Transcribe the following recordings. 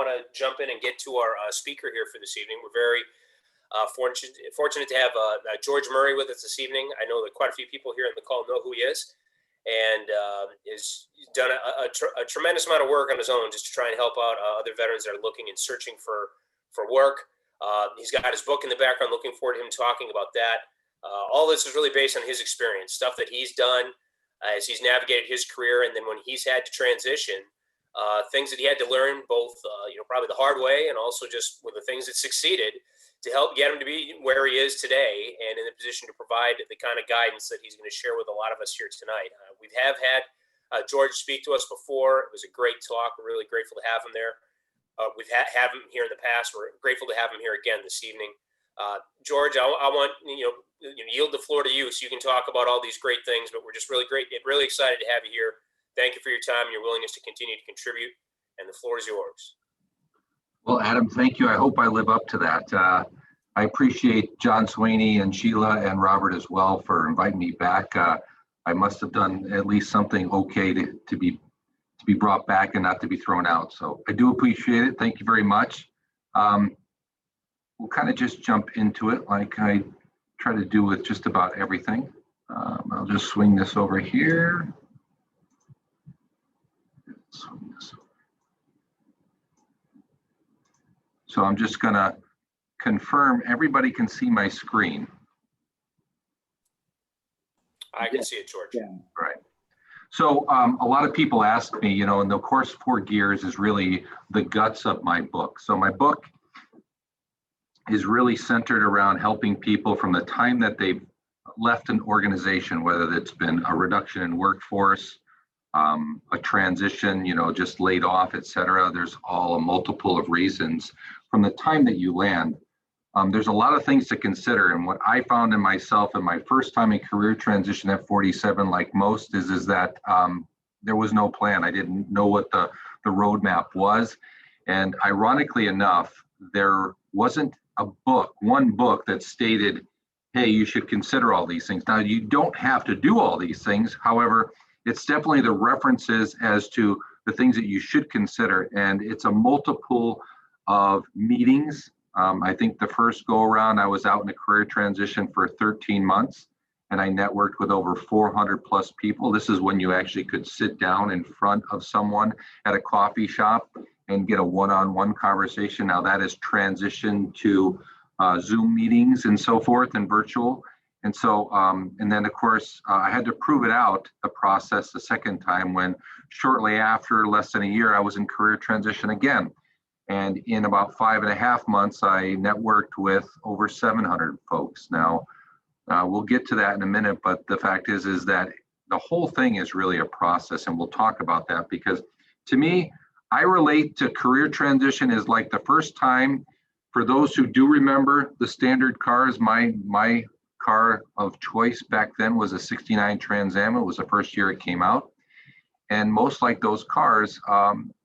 want to jump in and get to our speaker here for this evening. We're very fortunate to have George Murray with us this evening. I know that quite a few people here on the call know who he is, and has done a tremendous amount of work on his own just to try and help out other veterans that are looking and searching for work. He's got his book in the background. Looking forward to him talking about that. All this is really based on his experience, stuff that he's done as he's navigated his career, and then when he's had to transition, things that he had to learn, both probably the hard way and also just with the things that succeeded, to help get him to be where he is today and in a position to provide the kind of guidance that he's going to share with a lot of us here tonight. We have had George speak to us before. It was a great talk. We're really grateful to have him there. We've had him here in the past. We're grateful to have him here again this evening. George, I want yield the floor to you so you can talk about all these great things, but we're just really excited to have you here. Thank you for your time and your willingness to continue to contribute, and the floor is yours. Well, Adam, thank you. I hope I live up to that. I appreciate John Sweeney and Sheila and Robert as well for inviting me back. I must have done at least something okay to be brought back and not to be thrown out. So I do appreciate it. Thank you very much. We'll kind of just jump into it like I try to do with just about everything. I'll just swing this over here. So I'm just going to confirm everybody can see my screen. I can see it, George. Yeah. Right. So a lot of people ask me, and the Course 4 Gears is really the guts of my book. So my book is really centered around helping people from the time that they've left an organization, whether it's been a reduction in workforce, a transition, just laid off, et cetera. There's a multiple of reasons. From the time that you land, there's a lot of things to consider. And what I found in myself in my first time in career transition at 47, like most, is that there was no plan. I didn't know what the roadmap was. And ironically enough, there wasn't one book that stated, hey, you should consider all these things. Now, you don't have to do all these things. However, it's definitely the references as to the things that you should consider. And it's a multiple of meetings. I think the first go around, I was out in a career transition for 13 months and I networked with over 400 plus people. This is when you actually could sit down in front of someone at a coffee shop and get a one-on-one conversation. Now that is transitioned to Zoom meetings and so forth and virtual. And so, and then of course, I had to prove it out, the process the second time when shortly after, less than a year, I was in career transition again. And in about 5.5 months, I networked with over 700 folks. Now, we'll get to that in a minute, but the fact is that the whole thing is really a process, and we'll talk about that because to me, I relate to career transition as like the first time. For those who do remember the standard cars, my car of choice back then was a 69 Trans Am. It was the first year it came out. And most like those cars,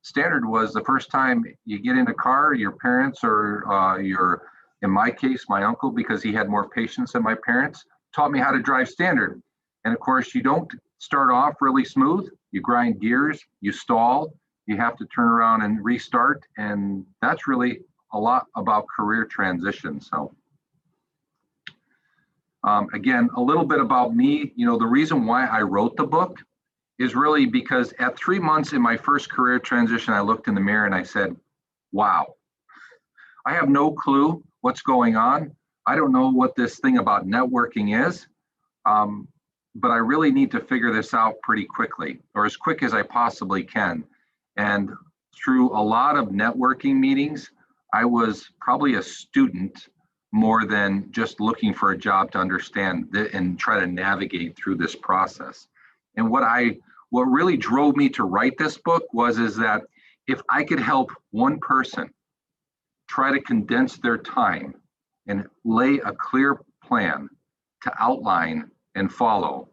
standard was the first time you get in a car, your parents or in my case, my uncle, because he had more patience than my parents, taught me how to drive standard. And of course, you don't start off really smooth. You grind gears, you stall, you have to turn around and restart. And that's really a lot about career transition. So again, a little bit about me. The reason why I wrote the book is really because at 3 months in my first career transition, I looked in the mirror and I said, wow, I have no clue what's going on. I don't know what this thing about networking is, but I really need to figure this out pretty quickly, or as quick as I possibly can. And through a lot of networking meetings, I was probably a student more than just looking for a job to understand and try to navigate through this process. And what really drove me to write this book is that if I could help one person try to condense their time and lay a clear plan to outline and follow,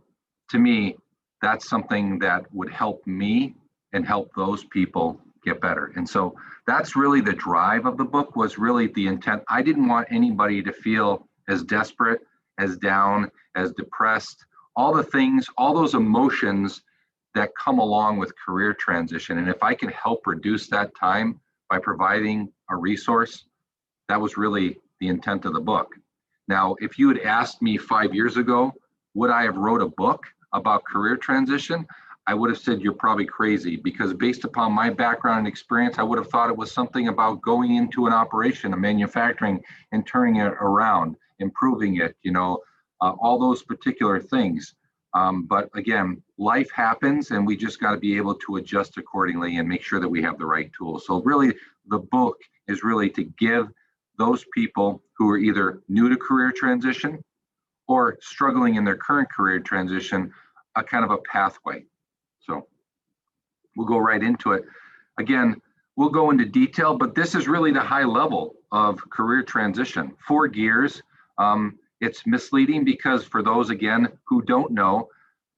to me, that's something that would help me and help those people get better. And so that's really the drive of the book, was really the intent. I didn't want anybody to feel as desperate, as down, as depressed, all the things, all those emotions that come along with career transition. And if I can help reduce that time, by providing a resource. That was really the intent of the book. Now, if you had asked me 5 years ago, would I have wrote a book about career transition? I would have said you're probably crazy, because based upon my background and experience, I would have thought it was something about going into an operation, a manufacturing, and turning it around, improving it, all those particular things. But again, life happens, and we just got to be able to adjust accordingly and make sure that we have the right tools. So really, the book is really to give those people who are either new to career transition or struggling in their current career transition a kind of a pathway. So we'll go right into it. Again, we'll go into detail, but this is really the high level of career transition. 4 gears. It's misleading because for those, again, who don't know,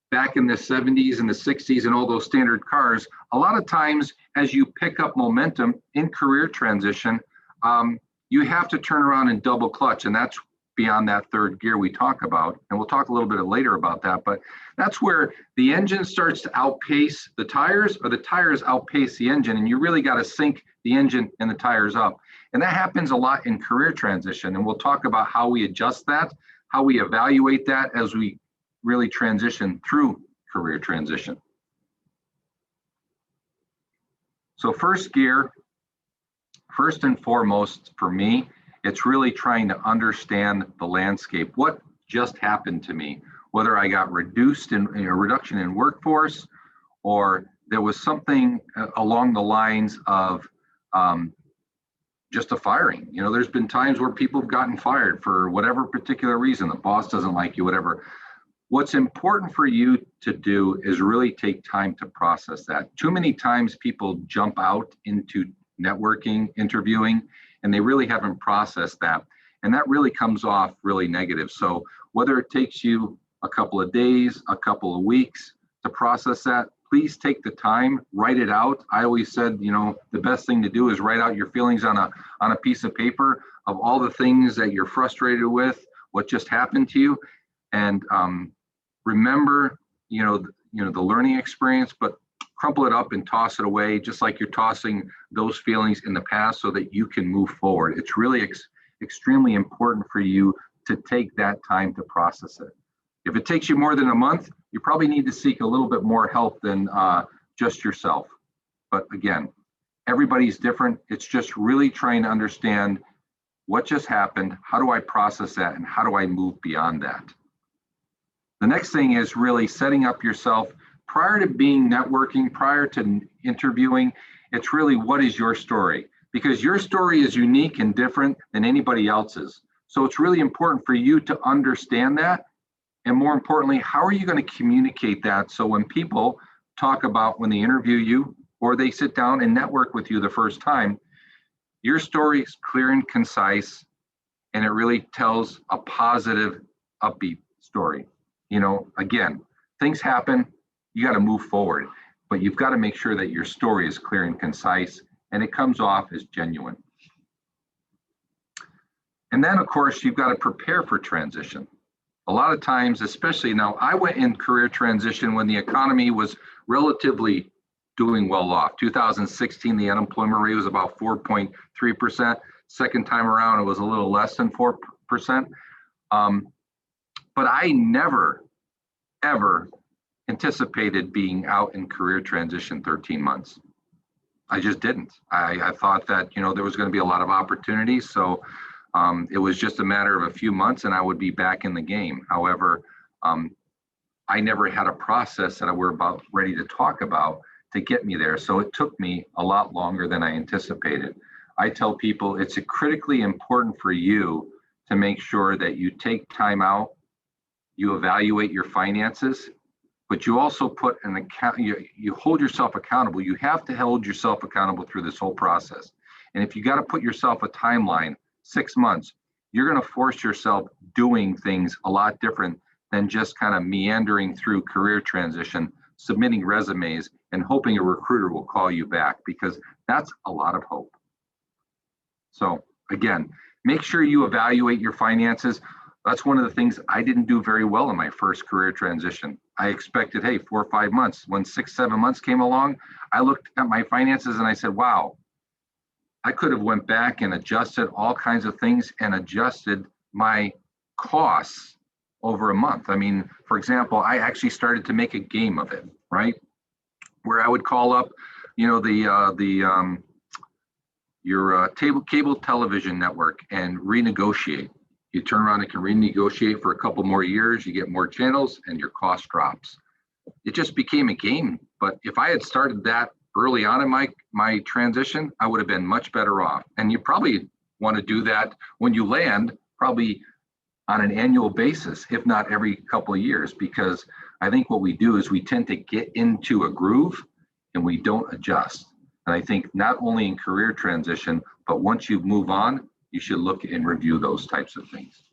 back in the 70s and the 60s and all those standard cars, a lot of times as you pick up momentum in career transition, you have to turn around and double clutch, and that's beyond that 3rd gear we talk about, and we'll talk a little bit later about that, but that's where the engine starts to outpace the tires, or the tires outpace the engine, and you really got to sync the engine and the tires up. And that happens a lot in career transition, and we'll talk about how we adjust that, how we evaluate that as we really transition through career transition. So 1st gear, first and foremost for me, it's really trying to understand the landscape. What just happened to me? Whether I got reduction in workforce, or there was something along the lines of just a firing. There's been times where people have gotten fired for whatever particular reason. The boss doesn't like you, whatever. What's important for you to do is really take time to process that. Too many times people jump out into networking, interviewing, and they really haven't processed that. And that really comes off really negative. So whether it takes you a couple of days, a couple of weeks to process that, please take the time, write it out. I always said, the best thing to do is write out your feelings on a piece of paper of all the things that you're frustrated with, what just happened to you. And remember, the learning experience, but crumple it up and toss it away, just like you're tossing those feelings in the past so that you can move forward. It's really extremely important for you to take that time to process it. If it takes you more than a month, you probably need to seek a little bit more help than just yourself. But again, everybody's different. It's just really trying to understand what just happened, how do I process that, and how do I move beyond that? The next thing is really setting up yourself prior to being networking, prior to interviewing. It's really, what is your story? Because your story is unique and different than anybody else's. So it's really important for you to understand that. And more importantly, how are you going to communicate that so when people talk about, when they interview you or they sit down and network with you the first time, your story is clear and concise, and it really tells a positive, upbeat story. Again, things happen, you got to move forward, but you've got to make sure that your story is clear and concise and it comes off as genuine. And then, of course, you've got to prepare for transition. A lot of times, especially now, I went in career transition when the economy was relatively doing well off. 2016, the unemployment rate was about 4.3%. Second time around, it was a little less than 4%. But I never, ever anticipated being out in career transition 13 months. I just didn't. I thought that, there was going to be a lot of opportunities. So it was just a matter of a few months and I would be back in the game. However, I never had a process that we're about ready to talk about to get me there. So it took me a lot longer than I anticipated. I tell people it's critically important for you to make sure that you take time out, you evaluate your finances, but you also put an account, you hold yourself accountable. You have to hold yourself accountable through this whole process. And if you got to put yourself a timeline, 6 months, you're going to force yourself doing things a lot different than just kind of meandering through career transition, submitting resumes and hoping a recruiter will call you back, because that's a lot of hope. So again, make sure you evaluate your finances. That's one of the things I didn't do very well in my first career transition. I expected, hey, 4 or 5 months. When 6, 7 months came along, I looked at my finances and I said, wow, I could have went back and adjusted all kinds of things and adjusted my costs over a month. I mean, for example, I actually started to make a game of it, right? Where I would call up, you know, your cable television network and renegotiate. You turn around and can renegotiate for a couple more years, you get more channels and your cost drops. It just became a game. But if I had started that early on in my transition, I would have been much better off. And you probably want to do that when you land, probably on an annual basis, if not every couple of years, because I think what we do is we tend to get into a groove and we don't adjust. And I think not only in career transition, but once you move on, you should look and review those types of things.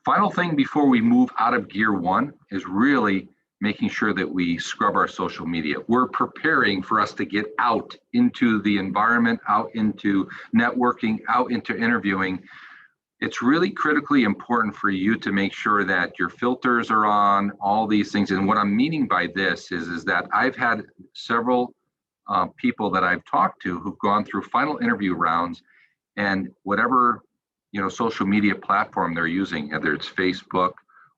Final thing before we move out of gear one is really making sure that we scrub our social media. We're preparing for us to get out into the environment, out into networking, out into interviewing. It's really critically important for you to make sure that your filters are on, all these things. And what I'm meaning by this is that I've had several people that I've talked to who've gone through final interview rounds, and whatever social media platform they're using, whether it's Facebook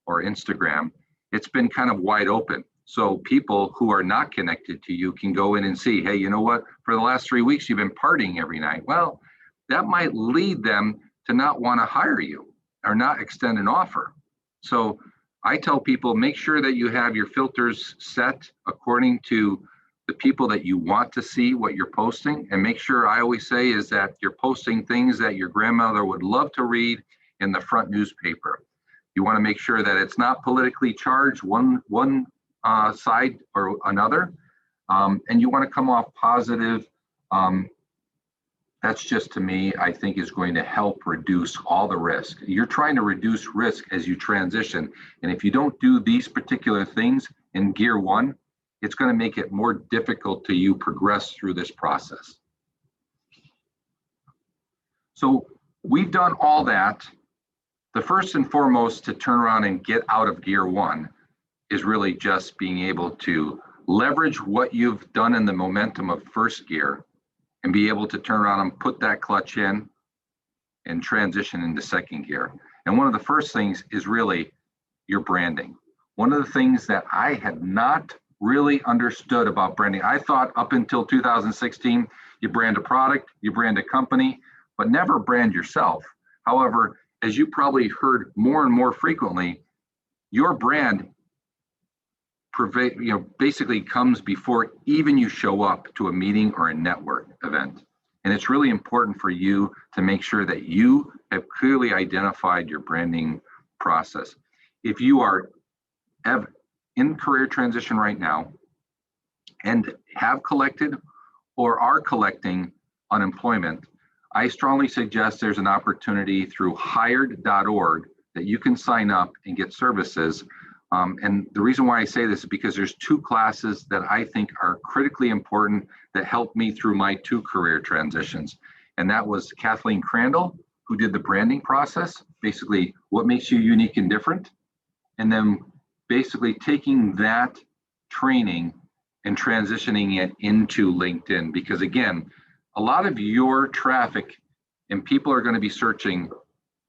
or Instagram, it's been kind of wide open. So people who are not connected to you can go in and see, hey, you know what, for the last 3 weeks, you've been partying every night. Well, that might lead them to not want to hire you or not extend an offer. So I tell people, make sure that you have your filters set according to the people that you want to see what you're posting, and make sure, I always say, is that you're posting things that your grandmother would love to read in the front newspaper. You want to make sure that it's not politically charged one side or another, and you want to come off positive. That's just, to me, I think is going to help reduce all the risk. You're trying to reduce risk as you transition. And if you don't do these particular things in gear one, it's going to make it more difficult to you progress through this process. So we've done all that. The first and foremost to turn around and get out of gear one is really just being able to leverage what you've done in the momentum of first gear and be able to turn around and put that clutch in and transition into second gear. And one of the first things is really your branding. One of the things that I had not really understood about branding, I thought up until 2016, you brand a product, you brand a company, but never brand yourself. However, as you probably heard more and more frequently, your brand basically comes before even you show up to a meeting or a network event. And it's really important for you to make sure that you have clearly identified your branding process. If you are in career transition right now and have collected or are collecting unemployment, I strongly suggest there's an opportunity through hired.org that you can sign up and get services. And the reason why I say this is because there's 2 classes that I think are critically important that helped me through my 2 career transitions. And that was Kathleen Crandall, who did the branding process, basically what makes you unique and different. And then basically taking that training and transitioning it into LinkedIn. Because again, a lot of your traffic and people are going to be searching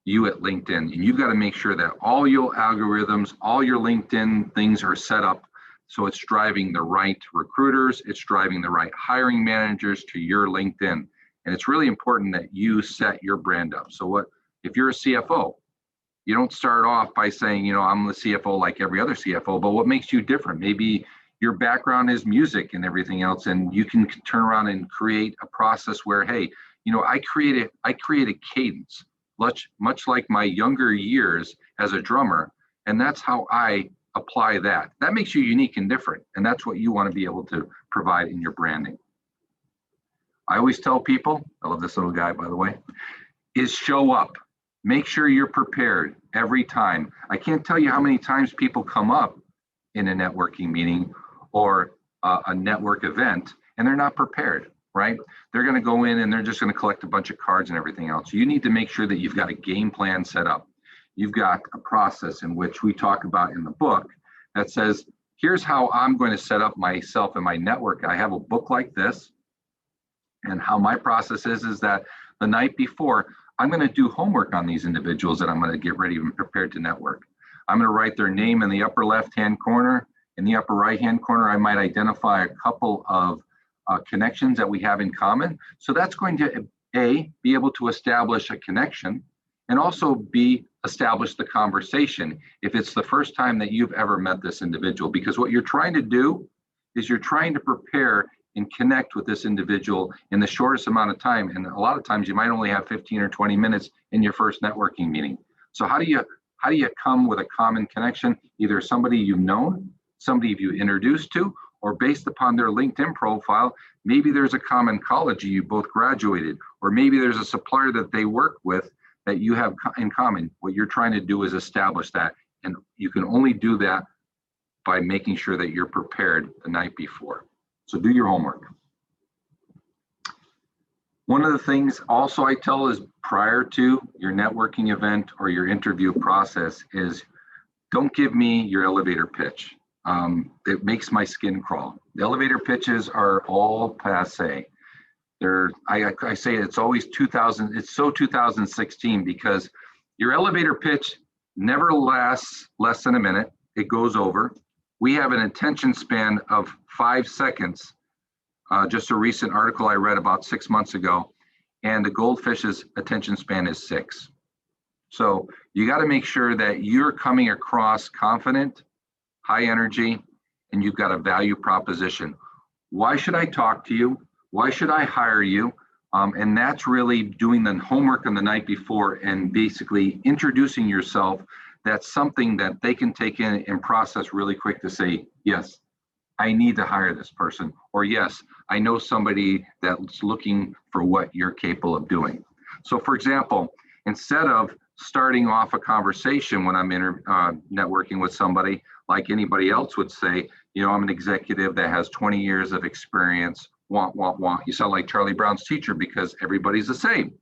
you at LinkedIn, and you've got to make sure that all your algorithms, all your LinkedIn things are set up so it's driving the right recruiters, it's driving the right hiring managers to your LinkedIn. And it's really important that you set your brand up. So if you're a CFO, you don't start off by saying, I'm the CFO like every other CFO, but what makes you different? Maybe your background is music and everything else, and you can turn around and create a process where, hey, I create a cadence. Much like my younger years as a drummer, and that's how I apply that. That makes you unique and different, and that's what you want to be able to provide in your branding. I always tell people, I love this little guy, by the way, is show up. Make sure you're prepared every time. I can't tell you how many times people come up in a networking meeting or a network event, and they're not prepared. Right? They're going to go in and they're just going to collect a bunch of cards and everything else. You need to make sure that you've got a game plan set up. You've got a process in which we talk about in the book that says, here's how I'm going to set up myself and my network. I have a book like this, And how my process is that the night before, I'm going to do homework on these individuals that I'm going to get ready and prepared to network. I'm going to write their name in the upper left-hand corner. In the upper right-hand corner, I might identify a couple of connections that we have in common. So that's going to, A, be able to establish a connection, and also B, establish the conversation if it's the first time that you've ever met this individual. Because what you're trying to do is you're trying to prepare and connect with this individual in the shortest amount of time. And a lot of times you might only have 15 or 20 minutes in your first networking meeting. So how do you come with a common connection? Either somebody you've known, somebody you introduced to, or based upon their LinkedIn profile, maybe there's a common college you both graduated, or maybe there's a supplier that they work with that you have in common. What you're trying to do is establish that. And you can only do that by making sure that you're prepared the night before. So do your homework. One of the things also I tell is prior to your networking event or your interview process is don't give me your elevator pitch. It makes my skin crawl. The elevator pitches are all passé. I say it's always 2000, it's so 2016 because your elevator pitch never lasts less than a minute. It goes over. We have an attention span of 5 seconds. Just a recent article I read about 6 months ago, and the goldfish's attention span is 6. So you got to make sure that you're coming across confident, high energy, and you've got a value proposition. Why should I talk to you? Why should I hire you? And that's really doing the homework on the night before and basically introducing yourself. That's something that they can take in and process really quick to say, yes, I need to hire this person. Or yes, I know somebody that's looking for what you're capable of doing. So for example, instead of starting off a conversation when I'm networking with somebody, like anybody else would say, you know, I'm an executive that has 20 years of experience, want. You sound like Charlie Brown's teacher because everybody's the same.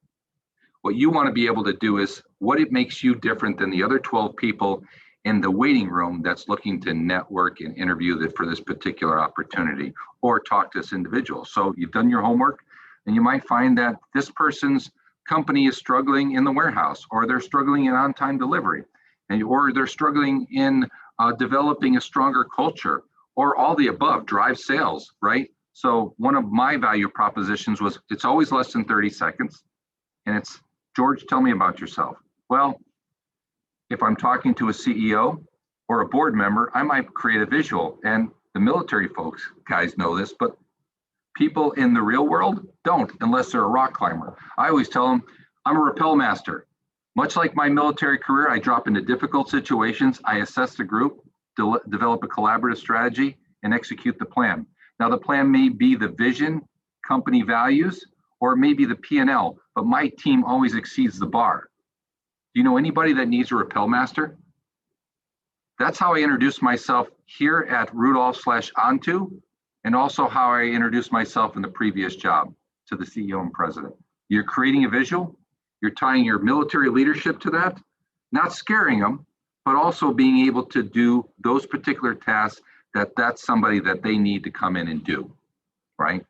What you want to be able to do is what it makes you different than the other 12 people in the waiting room that's looking to network and interview for this particular opportunity or talk to this individual. So you've done your homework and you might find that this person's company is struggling in the warehouse, or they're struggling in on-time delivery, or they're struggling in developing a stronger culture, or all the above, drive sales, right? So one of my value propositions was it's always less than 30 seconds. And it's, George, tell me about yourself. Well, if I'm talking to a CEO or a board member, I might create a visual. And the military folks, guys, know this, but people in the real world don't unless they're a rock climber. I always tell them, I'm a rappel master. Much like my military career, I drop into difficult situations, I assess the group, develop a collaborative strategy, and execute the plan. Now, the plan may be the vision, company values, or it may be the P&L, but my team always exceeds the bar. Do you know anybody that needs a rappel master? That's how I introduce myself here at Rudolph/Onto, and also how I introduced myself in the previous job to the CEO and president. You're creating a visual, you're tying your military leadership to that, not scaring them, but also being able to do those particular tasks that's somebody that they need to come in and do, right?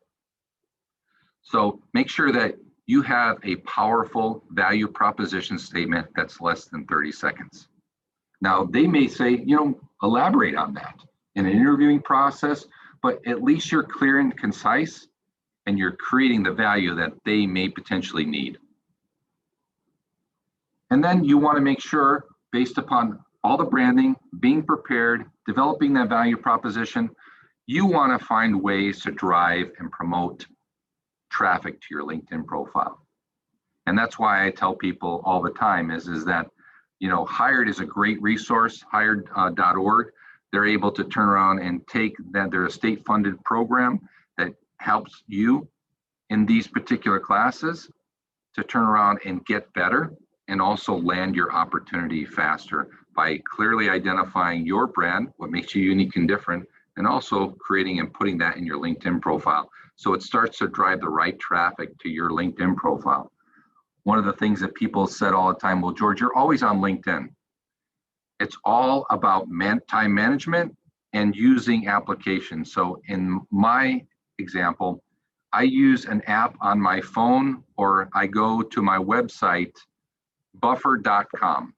So make sure that you have a powerful value proposition statement that's less than 30 seconds. Now, they may say, you know, elaborate on that in an interviewing process, but at least you're clear and concise and you're creating the value that they may potentially need. And then you want to make sure, based upon all the branding, being prepared, developing that value proposition, you want to find ways to drive and promote traffic to your LinkedIn profile. And that's why I tell people all the time is that, you know, Hired is a great resource, hired.org. They're able to turn around and take that, they're a state-funded program that helps you in these particular classes to turn around and get better and also land your opportunity faster by clearly identifying your brand, what makes you unique and different, and also creating and putting that in your LinkedIn profile. So it starts to drive the right traffic to your LinkedIn profile. One of the things that people said all the time, well, George, you're always on LinkedIn. It's all about time management and using applications. So in my example, I use an app on my phone, or I go to my website, buffer.com.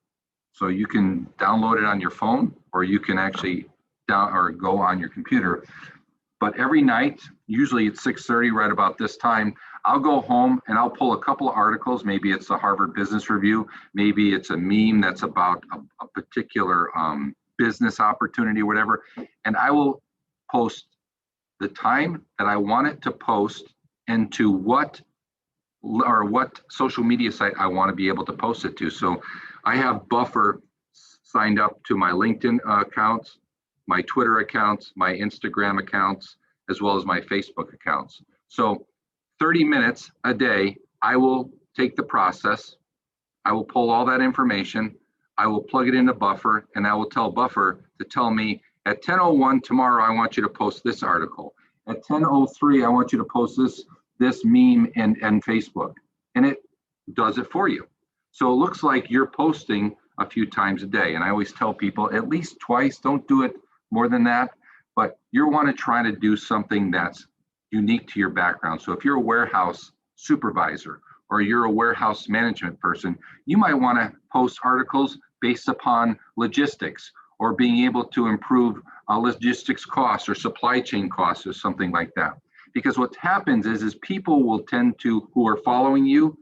So you can download it on your phone, or you can actually go on your computer. But every night, usually at 6:30, right about this time, I'll go home and I'll pull a couple of articles. Maybe it's the Harvard Business Review. Maybe it's a meme that's about a particular business opportunity, or whatever. And I will post the time that I want it to post and to what social media site I want to be able to post it to. So I have Buffer signed up to my LinkedIn accounts, my Twitter accounts, my Instagram accounts, as well as my Facebook accounts. So 30 minutes a day, I will take the process, I will pull all that information, I will plug it into Buffer, and I will tell Buffer to tell me at 10:01 tomorrow, I want you to post this article. At 10:03, I want you to post this meme and Facebook. And it does it for you. So it looks like you're posting a few times a day. And I always tell people at least twice, don't do it more than that, but you want to try to do something that's unique to your background. So if you're a warehouse supervisor or you're a warehouse management person, you might want to post articles based upon logistics or being able to improve logistics costs or supply chain costs or something like that. Because what happens is people will tend to, who are following you,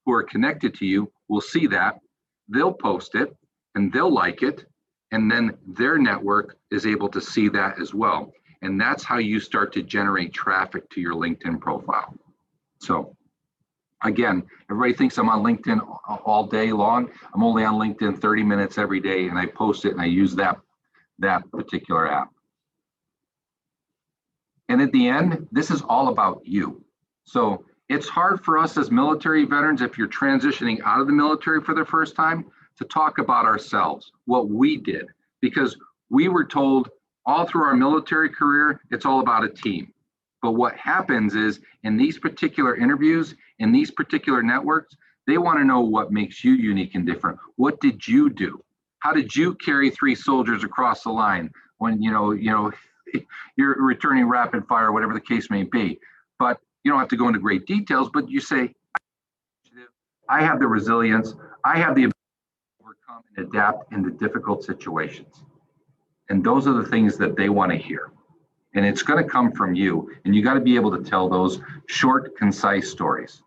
who are connected to you, will see that, they'll post it and they'll like it, and then their network is able to see that as well. And that's how you start to generate traffic to your LinkedIn profile. So again, everybody thinks I'm on LinkedIn all day long. I'm only on LinkedIn 30 minutes every day, and I post it and I use that particular app. And at the end, this is all about you. So it's hard for us as military veterans, if you're transitioning out of the military for the first time, to talk about ourselves, what we did, because we were told all through our military career, it's all about a team. But what happens is in these particular interviews, in these particular networks, they want to know what makes you unique and different. What did you do? How did you carry 3 soldiers across the line when you're returning rapid fire, whatever the case may be? But you don't have to go into great details, but you say, I have the resilience, I have the ability to overcome and adapt into difficult situations. And those are the things that they want to hear. And it's going to come from you. And you got to be able to tell those short, concise stories.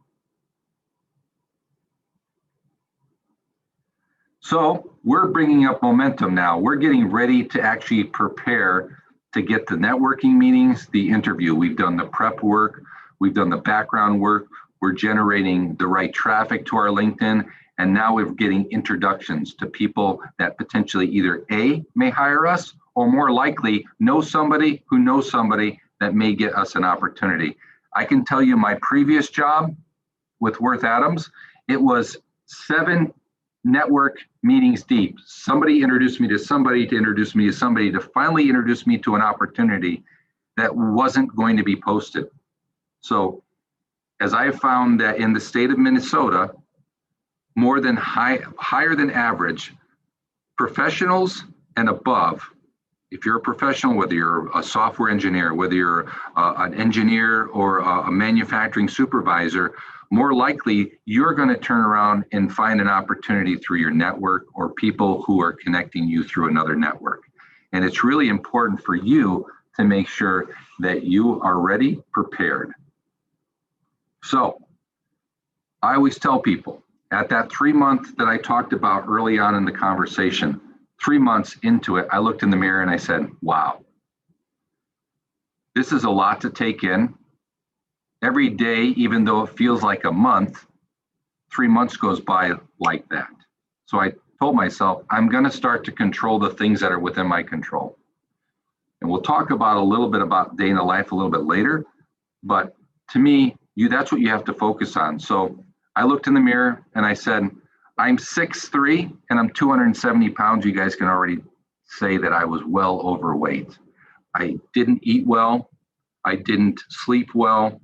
So we're bringing up momentum now. We're getting ready to actually prepare to get the networking meetings, the interview. We've done the prep work. We've done the background work. We're generating the right traffic to our LinkedIn. And now we're getting introductions to people that potentially either A, may hire us, or more likely know somebody who knows somebody that may get us an opportunity. I can tell you my previous job with Worth Adams, it was 7 network meetings deep. Somebody introduced me to somebody to introduce me to somebody to finally introduce me to an opportunity that wasn't going to be posted. So as I found that in the state of Minnesota, more than higher than average professionals and above, if you're a professional, whether you're a software engineer, whether you're an engineer or a manufacturing supervisor, more likely you're going to turn around and find an opportunity through your network or people who are connecting you through another network. And it's really important for you to make sure that you are ready, prepared. So I always tell people at that 3-month that I talked about early on in the conversation, 3 months into it, I looked in the mirror and I said, wow, this is a lot to take in. Every day, even though it feels like a month, 3 months goes by like that. So I told myself, I'm going to start to control the things that are within my control. And we'll talk about a little bit about day in the life a little bit later. But to me, that's what you have to focus on. So I looked in the mirror and I said, I'm 6'3" and I'm 270 pounds. You guys can already say that I was well overweight. I didn't eat well. I didn't sleep well.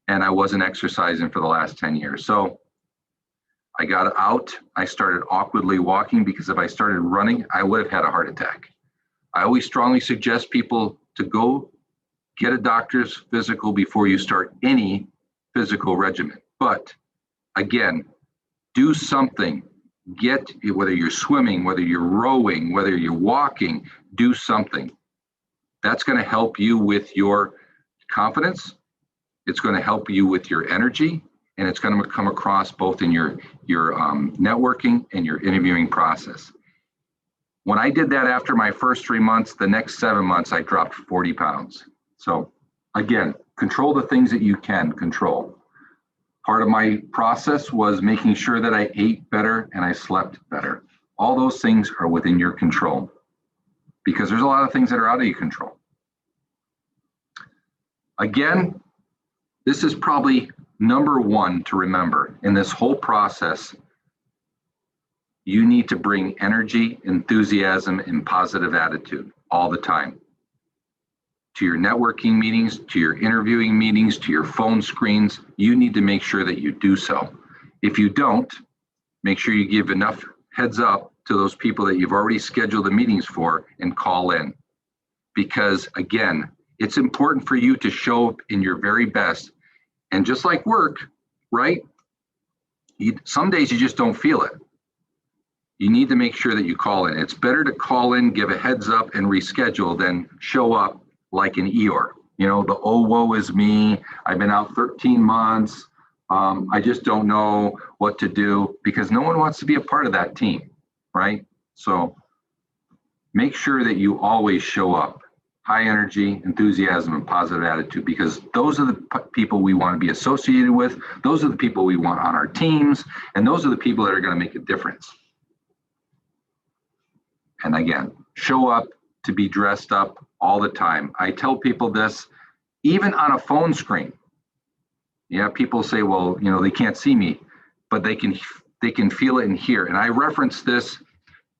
And I wasn't exercising for the last 10 years. So I got out. I started awkwardly walking because if I started running, I would have had a heart attack. I always strongly suggest people to go Get a doctor's physical before you start any physical regimen. But again, do something. Whether you're swimming, whether you're rowing, whether you're walking, do something. That's going to help you with your confidence. It's going to help you with your energy, and it's going to come across both in your networking and your interviewing process. When I did that after my first 3 months, the next 7 months, I dropped 40 pounds. So again, control the things that you can control. Part of my process was making sure that I ate better and I slept better. All those things are within your control because there's a lot of things that are out of your control. Again, this is probably number one to remember in this whole process. You need to bring energy, enthusiasm, and positive attitude all the time. To your networking meetings, to your interviewing meetings, to your phone screens, you need to make sure that you do so. If you don't, make sure you give enough heads up to those people that you've already scheduled the meetings for and call in. Because again, it's important for you to show up in your very best. And just like work, right? Some days you just don't feel it. You need to make sure that you call in. It's better to call in, give a heads up, and reschedule than show up like an Eeyore. You know, the oh, woe is me. I've been out 13 months. I just don't know what to do, because no one wants to be a part of that team, right? So make sure that you always show up. High energy, enthusiasm, and positive attitude, because those are the people we want to be associated with. Those are the people we want on our teams. And those are the people that are going to make a difference. And again, show up to be dressed up all the time. I tell people this, even on a phone screen. Yeah, people say, well, you know, they can't see me, but they can feel it and hear. And I reference this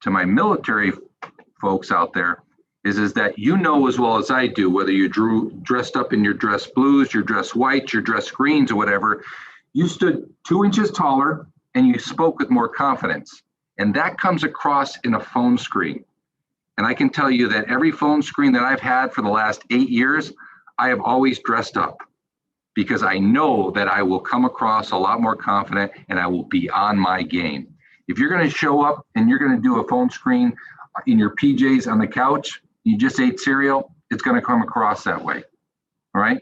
to my military folks out there, is that you know as well as I do, whether you dressed up in your dress blues, your dress whites, your dress greens, or whatever, you stood 2 inches taller and you spoke with more confidence. And that comes across in a phone screen. And I can tell you that every phone screen that I've had for the last 8 years, I have always dressed up, because I know that I will come across a lot more confident and I will be on my game. If you're going to show up and you're going to do a phone screen in your PJs on the couch, you just ate cereal, it's going to come across that way. All right.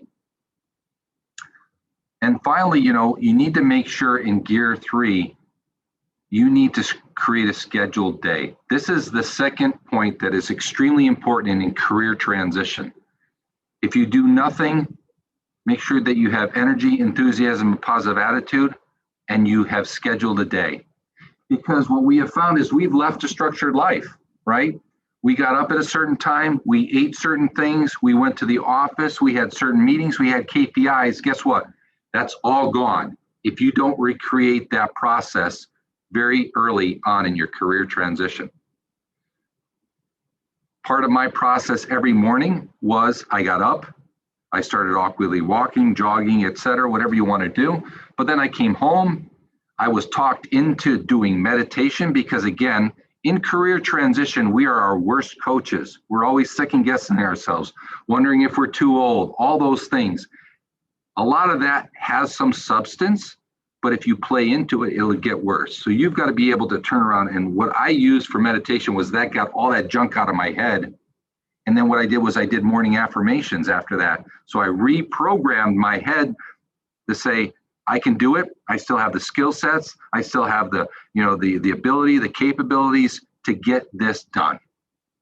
And finally, you know, you need to make sure in gear 3, you need to create a scheduled day. This is the second point that is extremely important in career transition. If you do nothing, make sure that you have energy, enthusiasm, and positive attitude, and you have scheduled a day. Because what we have found is we've left a structured life, right? We got up at a certain time, we ate certain things, we went to the office, we had certain meetings, we had KPIs. Guess what? That's all gone if you don't recreate that process very early on in your career transition. Part of my process every morning was I got up, I started awkwardly walking, jogging, etc., whatever you want to do. But then I came home, I was talked into doing meditation, because again, in career transition, we are our worst coaches. We're always second guessing ourselves, wondering if we're too old, all those things. A lot of that has some substance, but if you play into it, it'll get worse. So you've got to be able to turn around. And what I used for meditation was that got all that junk out of my head. And then what I did was I did morning affirmations after that. So I reprogrammed my head to say, I can do it. I still have the skill sets. I still have the, you know, the ability, the capabilities to get this done.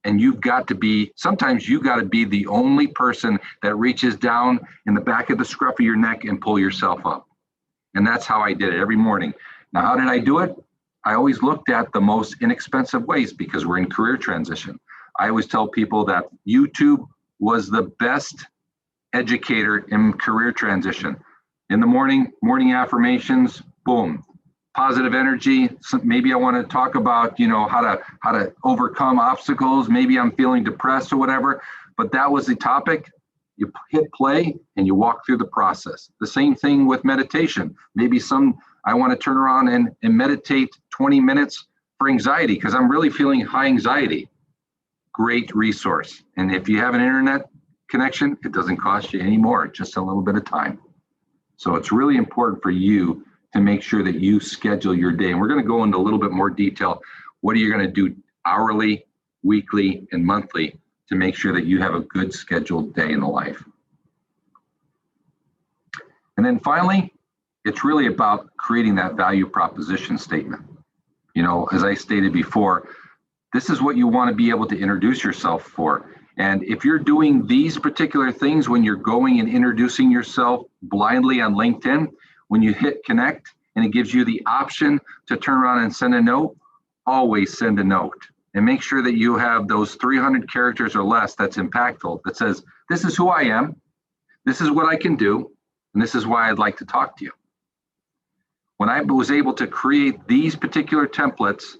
And you've got to be, sometimes you got to be the only person that reaches down in the back of the scruff of your neck and pull yourself up. And that's how I did it every morning. Now, how did I do it? I always looked at the most inexpensive ways, because we're in career transition. I always tell people that YouTube was the best educator in career transition. In the morning, morning affirmations, boom, positive energy. So maybe I want to talk about, you know, how to overcome obstacles. Maybe I'm feeling depressed or whatever, but that was the topic. You hit play and you walk through the process. The same thing with meditation. Maybe I want to turn around and meditate 20 minutes for anxiety because I'm really feeling high anxiety. Great resource. And if you have an internet connection, it doesn't cost you any more, just a little bit of time. So it's really important for you to make sure that you schedule your day. And we're going to go into a little bit more detail. What are you going to do hourly, weekly, and monthly to make sure that you have a good scheduled day in the life? And then finally, it's really about creating that value proposition statement. You know, as I stated before, this is what you want to be able to introduce yourself for. And if you're doing these particular things when you're going and introducing yourself blindly on LinkedIn, when you hit connect and it gives you the option to turn around and send a note, always send a note. And make sure that you have those 300 characters or less that's impactful, that says, this is who I am, this is what I can do, and this is why I'd like to talk to you. When I was able to create these particular templates,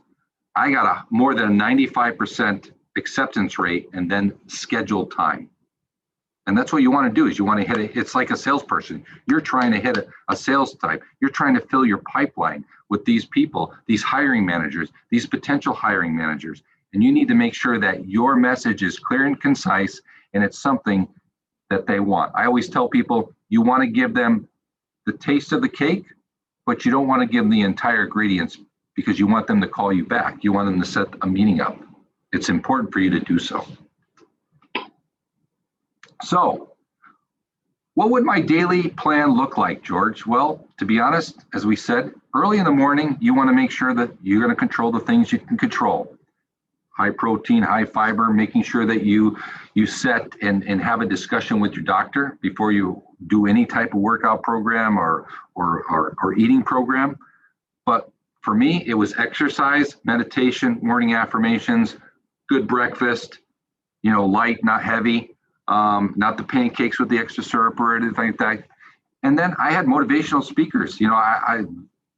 I got a more than a 95% acceptance rate and then scheduled time. And that's what you want to do, is you want to hit it. It's like a salesperson. You're trying to hit a sales type. You're trying to fill your pipeline with these people, these hiring managers, these potential hiring managers. And you need to make sure that your message is clear and concise and it's something that they want. I always tell people, you want to give them the taste of the cake, but you don't want to give them the entire ingredients, because you want them to call you back. You want them to set a meeting up. It's important for you to do so. So, what would my daily plan look like, George? Well, to be honest, as we said, early in the morning, you want to make sure that you're going to control the things you can control. High protein, high fiber, making sure that you set and have a discussion with your doctor before you do any type of workout program or eating program. But for me, it was exercise, meditation, morning affirmations, good breakfast, you know, light, not heavy, not the pancakes with the extra syrup or anything like that. And then I had motivational speakers, you know, I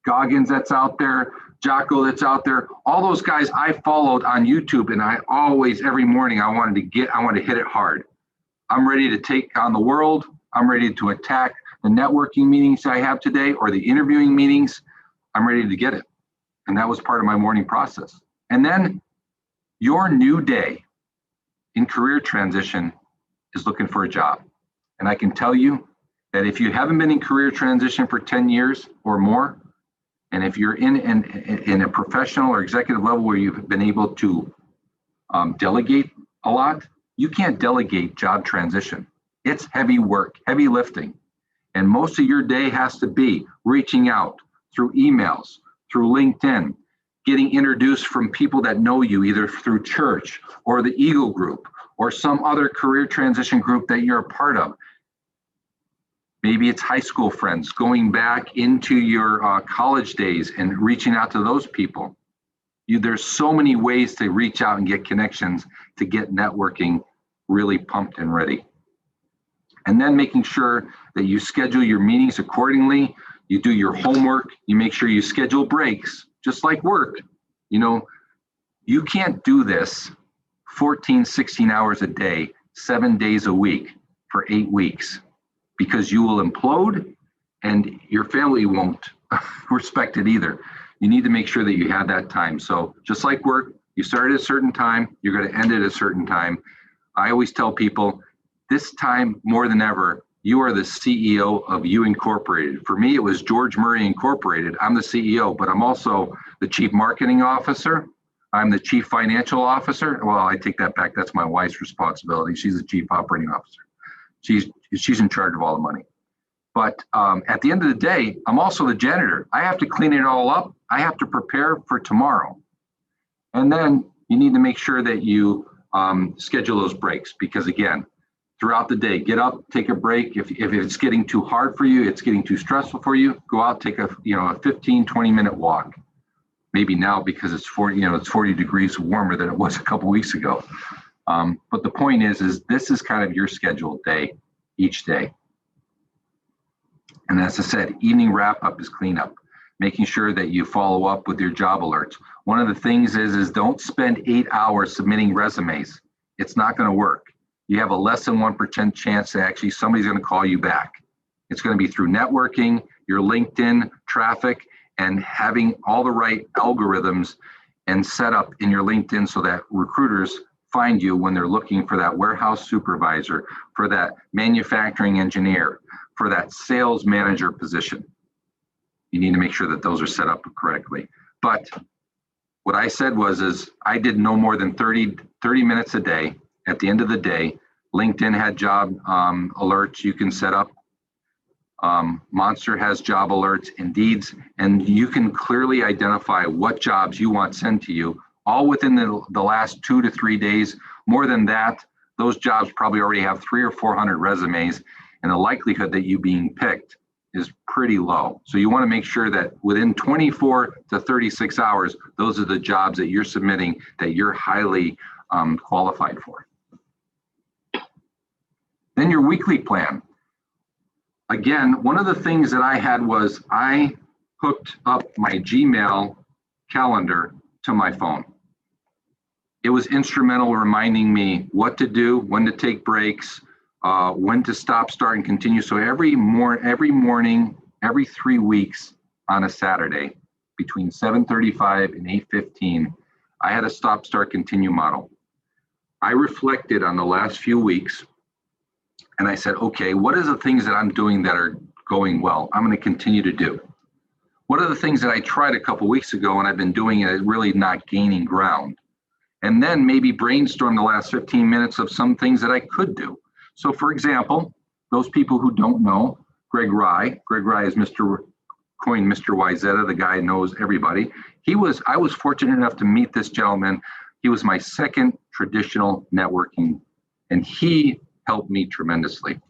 Goggins that's out there, Jocko that's out there, all those guys I followed on YouTube, and I always, every morning, I wanted to hit it hard. I'm ready to take on the world. I'm ready to attack the networking meetings I have today or the interviewing meetings. I'm ready to get it. And that was part of my morning process. And then your new day in career transition is looking for a job. And I can tell you that if you haven't been in career transition for 10 years or more, and if you're in a professional or executive level where you've been able to delegate a lot, you can't delegate job transition. It's heavy work, heavy lifting. And most of your day has to be reaching out through emails, through LinkedIn, getting introduced from people that know you, either through church or the Eagle Group or some other career transition group that you're a part of. Maybe it's high school friends, going back into your college days and reaching out to those people. There's so many ways to reach out and get connections to get networking really pumped and ready. And then making sure that you schedule your meetings accordingly, you do your homework, you make sure you schedule breaks, just like work. You know, you can't do this 14, 16 hours a day, 7 days a week for 8 weeks, because you will implode and your family won't respect it either. You need to make sure that you have that time. So just like work, you start at a certain time, you're going to end at a certain time. I always tell people, this time more than ever, you are the CEO of You Incorporated. For me, it was George Murray Incorporated. I'm the CEO, but I'm also the Chief Marketing Officer. I'm the Chief Financial Officer. Well, I take that back. That's my wife's responsibility. She's the Chief Operating Officer. She's in charge of all the money. But at the end of the day, I'm also the janitor. I have to clean it all up. I have to prepare for tomorrow. And then you need to make sure that you schedule those breaks, because again, throughout the day, get up, take a break. If it's getting too hard for you, it's getting too stressful for you, go out, take a 15, 20-minute walk. Maybe now, because it's 40 degrees warmer than it was a couple weeks ago. But the point is this is kind of your scheduled day each day. And as I said, evening wrap up is cleanup, making sure that you follow up with your job alerts. One of the things is don't spend 8 hours submitting resumes. It's not going to work. You have a less than 1% chance that actually somebody's going to call you back. It's going to be through networking, your LinkedIn traffic, and having all the right algorithms and set up in your LinkedIn so that recruiters find you when they're looking for that warehouse supervisor, for that manufacturing engineer, for that sales manager position. You need to make sure that those are set up correctly. But what I said was I did no more than 30 minutes a day. At the end of the day, LinkedIn had job alerts you can set up. Monster has job alerts, Indeed's, and you can clearly identify what jobs you want sent to you, all within the last 2 to 3 days. More than that, those jobs probably already have 300 or 400 resumes, and the likelihood that you being picked is pretty low. So you want to make sure that within 24 to 36 hours, those are the jobs that you're submitting that you're highly qualified for. Then your weekly plan. Again, one of the things that I had was I hooked up my Gmail calendar to my phone. It was instrumental reminding me what to do, when to take breaks, when to stop, start, and continue. So every morning, every 3 weeks on a Saturday, between 7:35 and 8:15, I had a stop, start, continue model. I reflected on the last few weeks, and I said, okay, what are the things that I'm doing that are going well? I'm going to continue to do. What are the things that I tried a couple weeks ago and I've been doing it really not gaining ground? And then maybe brainstorm the last 15 minutes of some things that I could do. So for example, those people who don't know, Greg Rye is coined Mr. Wyzetta, the guy knows everybody. I was fortunate enough to meet this gentleman. He was my second traditional networking, and he helped me tremendously.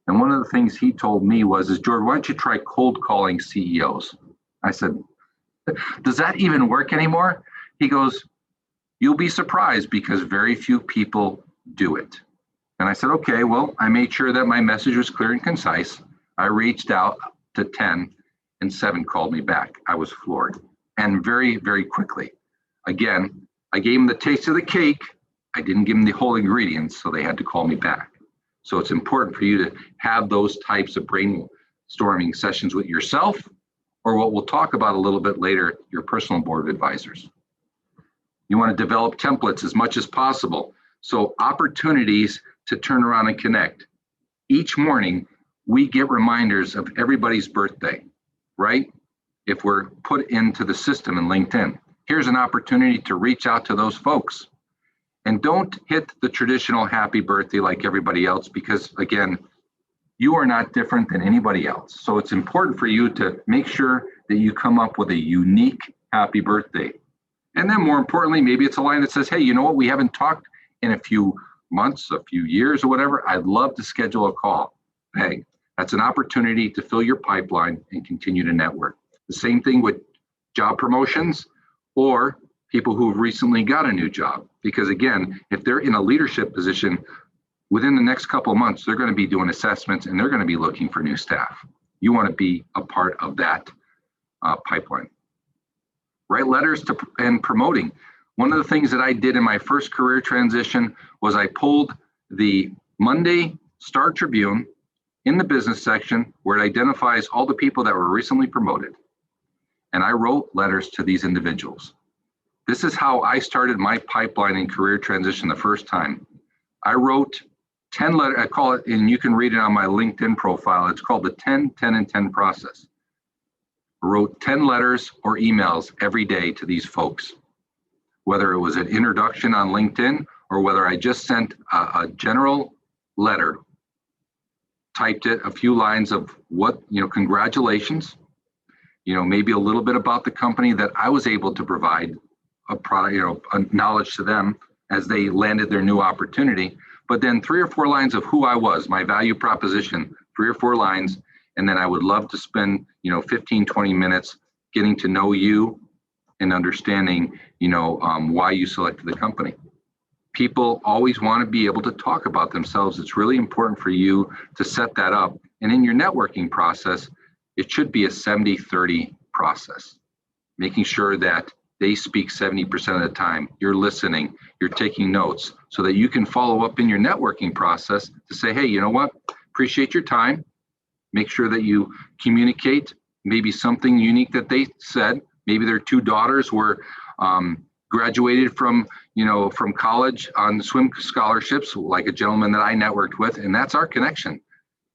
And one of the things he told me was, George, why don't you try cold calling CEOs? I said, does that even work anymore? He goes, you'll be surprised because very few people do it. And I said, okay, well, I made sure that my message was clear and concise. I reached out to 10 and 7 called me back. I was floored, and very, very quickly. Again, I gave them the taste of the cake. I didn't give them the whole ingredients, so they had to call me back. So it's important for you to have those types of brainstorming sessions with yourself, or what we'll talk about a little bit later, your personal board of advisors. You want to develop templates as much as possible. So opportunities to turn around and connect. Each morning, we get reminders of everybody's birthday, right? If we're put into the system in LinkedIn, here's an opportunity to reach out to those folks. And don't hit the traditional happy birthday like everybody else, because again, you are not different than anybody else. So it's important for you to make sure that you come up with a unique happy birthday. And then more importantly, maybe it's a line that says, hey, you know what? We haven't talked in a few months, a few years or whatever. I'd love to schedule a call. Hey, that's an opportunity to fill your pipeline and continue to network. The same thing with job promotions or people who have recently got a new job. Because again, if they're in a leadership position, within the next couple of months, they're going to be doing assessments and they're going to be looking for new staff. You want to be a part of that pipeline. Write letters to and promoting. One of the things that I did in my first career transition was I pulled the Monday Star Tribune in the business section where it identifies all the people that were recently promoted. And I wrote letters to these individuals. This is how I started my pipeline in career transition the first time. I wrote 10 letters, I call it, and you can read it on my LinkedIn profile. It's called the 10, 10, and 10 process. I wrote 10 letters or emails every day to these folks, whether it was an introduction on LinkedIn or whether I just sent a general letter, typed it, a few lines of what, congratulations, maybe a little bit about the company that I was able to provide a product, a knowledge to them as they landed their new opportunity, but then 3 or 4 lines of who I was, my value proposition, 3 or 4 lines. And then I would love to spend, 15, 20 minutes getting to know you and understanding, why you selected the company. People always want to be able to talk about themselves. It's really important for you to set that up. And in your networking process, it should be a 70-30 process, making sure that they speak 70% of the time. You're listening, you're taking notes so that you can follow up in your networking process to say, hey, you know what? Appreciate your time. Make sure that you communicate maybe something unique that they said. Maybe their 2 daughters were graduated from, from college on swim scholarships, like a gentleman that I networked with, and that's our connection.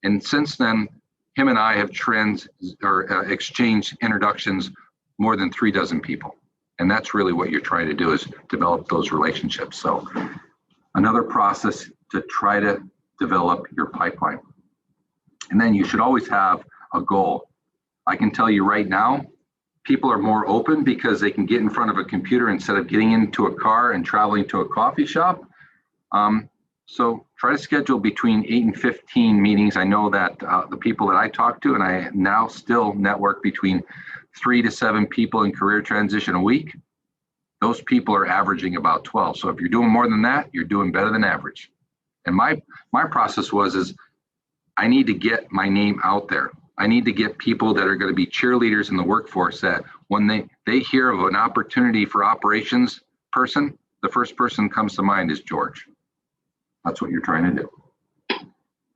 And since then, him and I have exchanged introductions more than 36 people. And that's really what you're trying to do, is develop those relationships. So another process to try to develop your pipeline. And then you should always have a goal. I can tell you right now, people are more open because they can get in front of a computer instead of getting into a car and traveling to a coffee shop. So try to schedule between 8 and 15 meetings. I know that the people that I talk to, and I now still network between 3 to 7 people in career transition a week. Those people are averaging about 12. So if you're doing more than that, you're doing better than average. And my process is I need to get my name out there. I need to get people that are going to be cheerleaders in the workforce, that when they hear of an opportunity for operations person, the first person that comes to mind is George. That's what you're trying to do.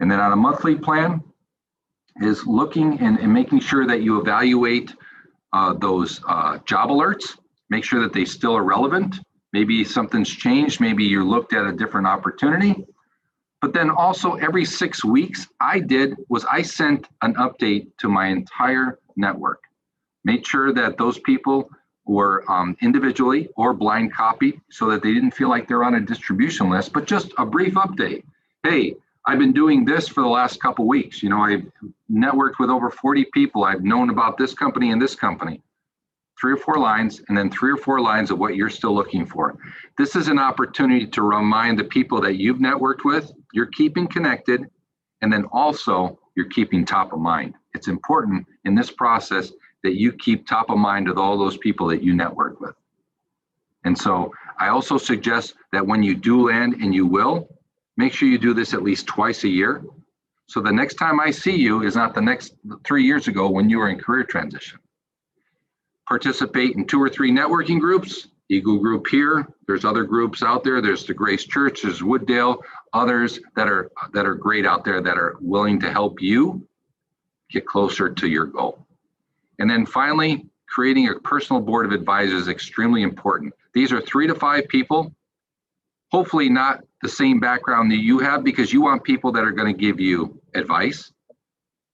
And then on a monthly plan is looking and making sure that you evaluate those job alerts, make sure that they still are relevant. Maybe something's changed. Maybe you looked at a different opportunity. But then also every 6 weeks, I sent an update to my entire network. Made sure that those people were individually or blind copied so that they didn't feel like they're on a distribution list, but just a brief update. Hey, I've been doing this for the last couple weeks. I've networked with over 40 people. I've known about this company and this company. 3 or 4 lines, and then 3 or 4 lines of what you're still looking for. This is an opportunity to remind the people that you've networked with, you're keeping connected, and then also you're keeping top of mind. It's important in this process that you keep top of mind with all those people that you network with. And so I also suggest that when you do land, and you will, make sure you do this at least twice a year. So the next time I see you is not the next 3 years ago when you were in career transition. Participate in 2 or 3 networking groups. Eagle Group here. There's other groups out there. There's the Grace Church. There's Wooddale. Others that are great out there that are willing to help you get closer to your goal. And then finally, creating a personal board of advisors is extremely important. These are 3 to 5 people. Hopefully not the same background that you have, because you want people that are going to give you advice.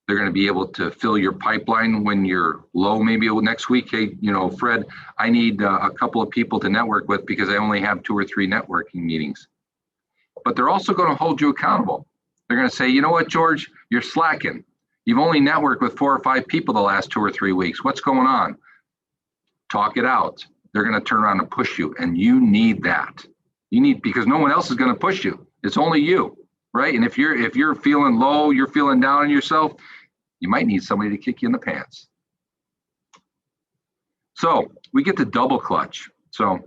They're going to be able to fill your pipeline when you're low. Maybe next week, hey, Fred, I need a couple of people to network with because I only have 2 or 3 networking meetings. But they're also going to hold you accountable. They're going to say, you know what, George, you're slacking. You've only networked with 4 or 5 people the last 2 or 3 weeks. What's going on? Talk it out. They're going to turn around and push you, and you need that. Because no one else is going to push you. It's only you, right? And if you're feeling low, you're feeling down on yourself, you might need somebody to kick you in the pants. So we get to double clutch. So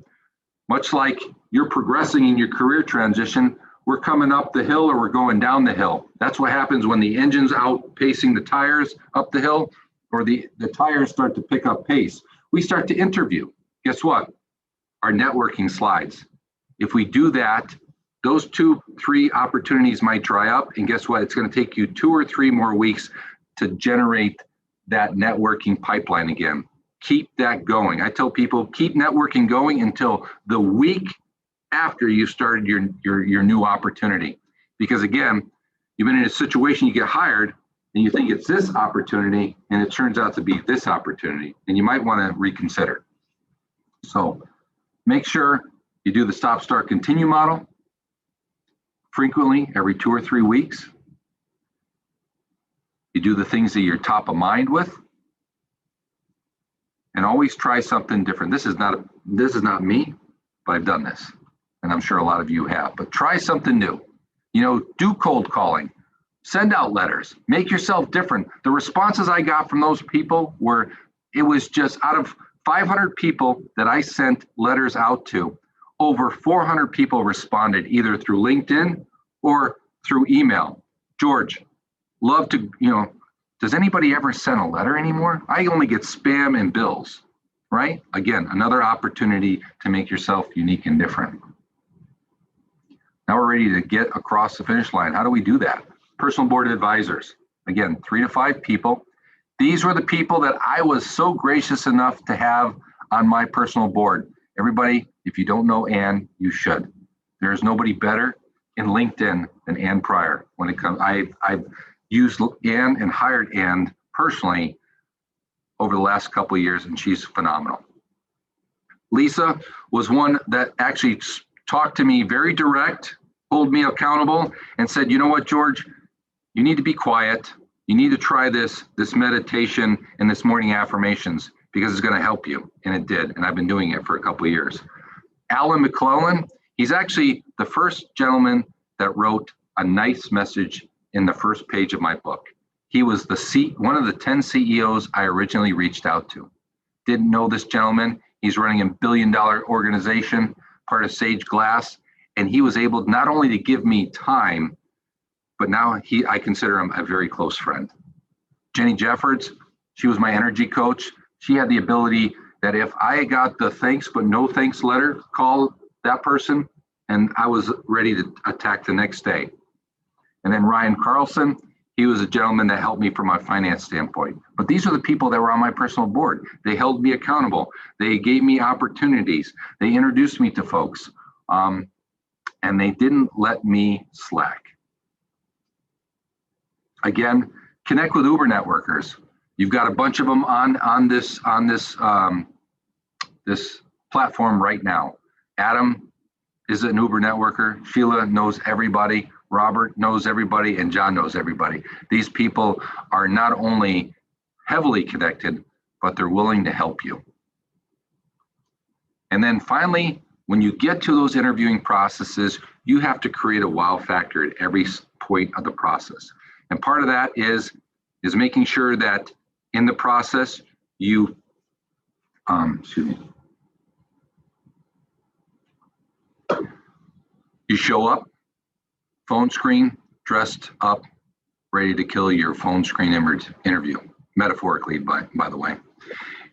much like you're progressing in your career transition, we're coming up the hill or we're going down the hill. That's what happens when the engine's outpacing the tires up the hill, or the tires start to pick up pace. We start to interview. Guess what? Our networking slides. If we do that, those 2, 3 opportunities might dry up. And guess what? It's going to take you 2 or 3 more weeks to generate that networking pipeline again. Keep that going. I tell people, keep networking going until the week after you started your new opportunity. Because again, you've been in a situation, you get hired and you think it's this opportunity, and it turns out to be this opportunity, and you might want to reconsider. So make sure you do the stop, start, continue model frequently, every 2 or 3 weeks. You do the things that you're top of mind with, and always try something different. This is not me, but I've done this, and I'm sure a lot of you have. But try something new. Do cold calling, send out letters, make yourself different. The responses I got from those people it was just out of 500 people that I sent letters out to, over 400 people responded either through LinkedIn or through email. George, love to, does anybody ever send a letter anymore? I only get spam and bills, right? Again, another opportunity to make yourself unique and different. Now we're ready to get across the finish line. How do we do that? Personal board advisors. Again, 3 to 5 people. These were the people that I was so gracious enough to have on my personal board. Everybody, if you don't know Ann, you should. There is nobody better in LinkedIn than Ann Pryor when it comes. I've used Ann and hired Ann personally over the last couple of years, and she's phenomenal. Lisa was one that actually talked to me very direct, hold me accountable, and said, you know what, George, you need to be quiet. You need to try this meditation and this morning affirmations because it's going to help you. And it did. And I've been doing it for a couple of years. Alan McClellan, he's actually the first gentleman that wrote a nice message in the first page of my book. He was one of the 10 CEOs I originally reached out to. Didn't know this gentleman. He's running a billion-dollar organization, part of Sage Glass. And he was able not only to give me time, but now I consider him a very close friend. Jenny Jeffords, she was my energy coach. She had the ability that if I got the thanks but no thanks letter, call that person, and I was ready to attack the next day. And then Ryan Carlson, he was a gentleman that helped me from my finance standpoint. But these are the people that were on my personal board. They held me accountable. They gave me opportunities. They introduced me to folks. And they didn't let me slack. Again, connect with Uber networkers. You've got a bunch of them on this platform right now. Adam is an Uber networker. Sheila knows everybody. Robert knows everybody, and John knows everybody. These people are not only heavily connected, but they're willing to help you. And then finally, when you get to those interviewing processes, you have to create a wow factor at every point of the process. And part of that is making sure that in the process, you show up, phone screen, dressed up, ready to kill your phone screen interview, metaphorically, by the way.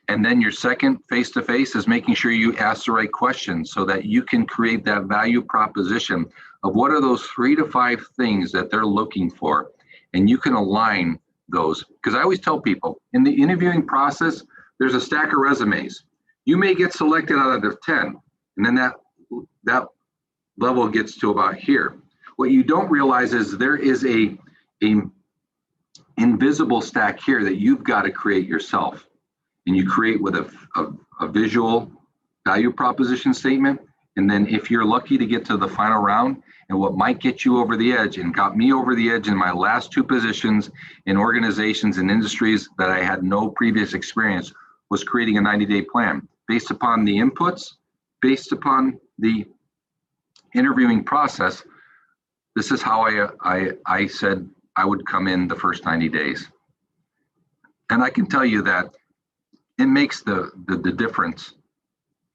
And then your second face-to-face is making sure you ask the right questions so that you can create that value proposition of what are those 3 to 5 things that they're looking for. And you can align those. Because I always tell people in the interviewing process, there's a stack of resumes. You may get selected out of the 10, and then that level gets to about here. What you don't realize is there is a invisible stack here that you've got to create yourself. And you create with a visual value proposition statement. And then if you're lucky to get to the final round, and what might get you over the edge and got me over the edge in my last 2 positions in organizations and industries that I had no previous experience, was creating a 90-day plan based upon the inputs, based upon the interviewing process. This is how I said I would come in the first 90 days. And I can tell you that it makes the difference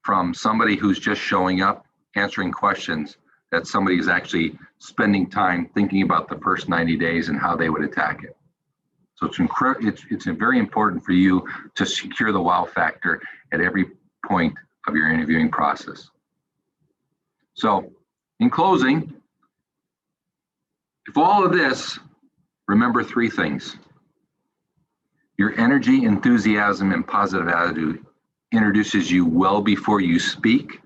from somebody who's just showing up, answering questions, that somebody is actually spending time thinking about the first 90 days and how they would attack it. So it's very important for you to secure the wow factor at every point of your interviewing process. So in closing, if all of this, remember 3 things. Your energy, enthusiasm, and positive attitude introduces you well before you speak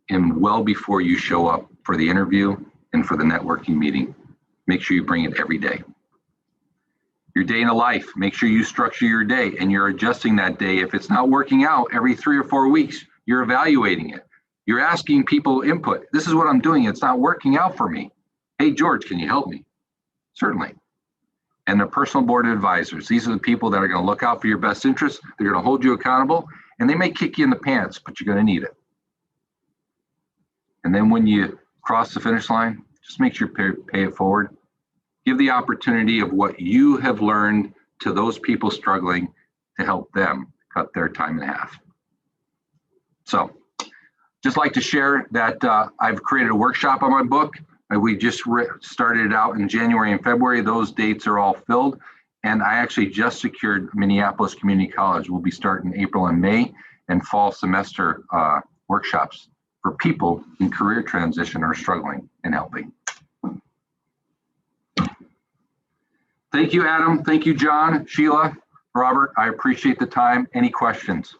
and well before you show up for the interview and for the networking meeting. Make sure you bring it every day. Your day in a life, make sure you structure your day and you're adjusting that day. If it's not working out every 3 or 4 weeks, you're evaluating it. You're asking people input. This is what I'm doing. It's not working out for me. Hey, George, can you help me? Certainly. And the personal board of advisors. These are the people that are going to look out for your best interests. They're going to hold you accountable, and they may kick you in the pants, but you're going to need it. And then when you cross the finish line, just make sure you pay it forward. Give the opportunity of what you have learned to those people struggling to help them cut their time in half. So just like to share that I've created a workshop on my book. We just started it out in January and February. Those dates are all filled. And I actually just secured Minneapolis Community College. We'll be starting April and May, and fall semester workshops for people in career transition or struggling and helping. Thank you, Adam. Thank you, John, Sheila, Robert. I appreciate the time. Any questions?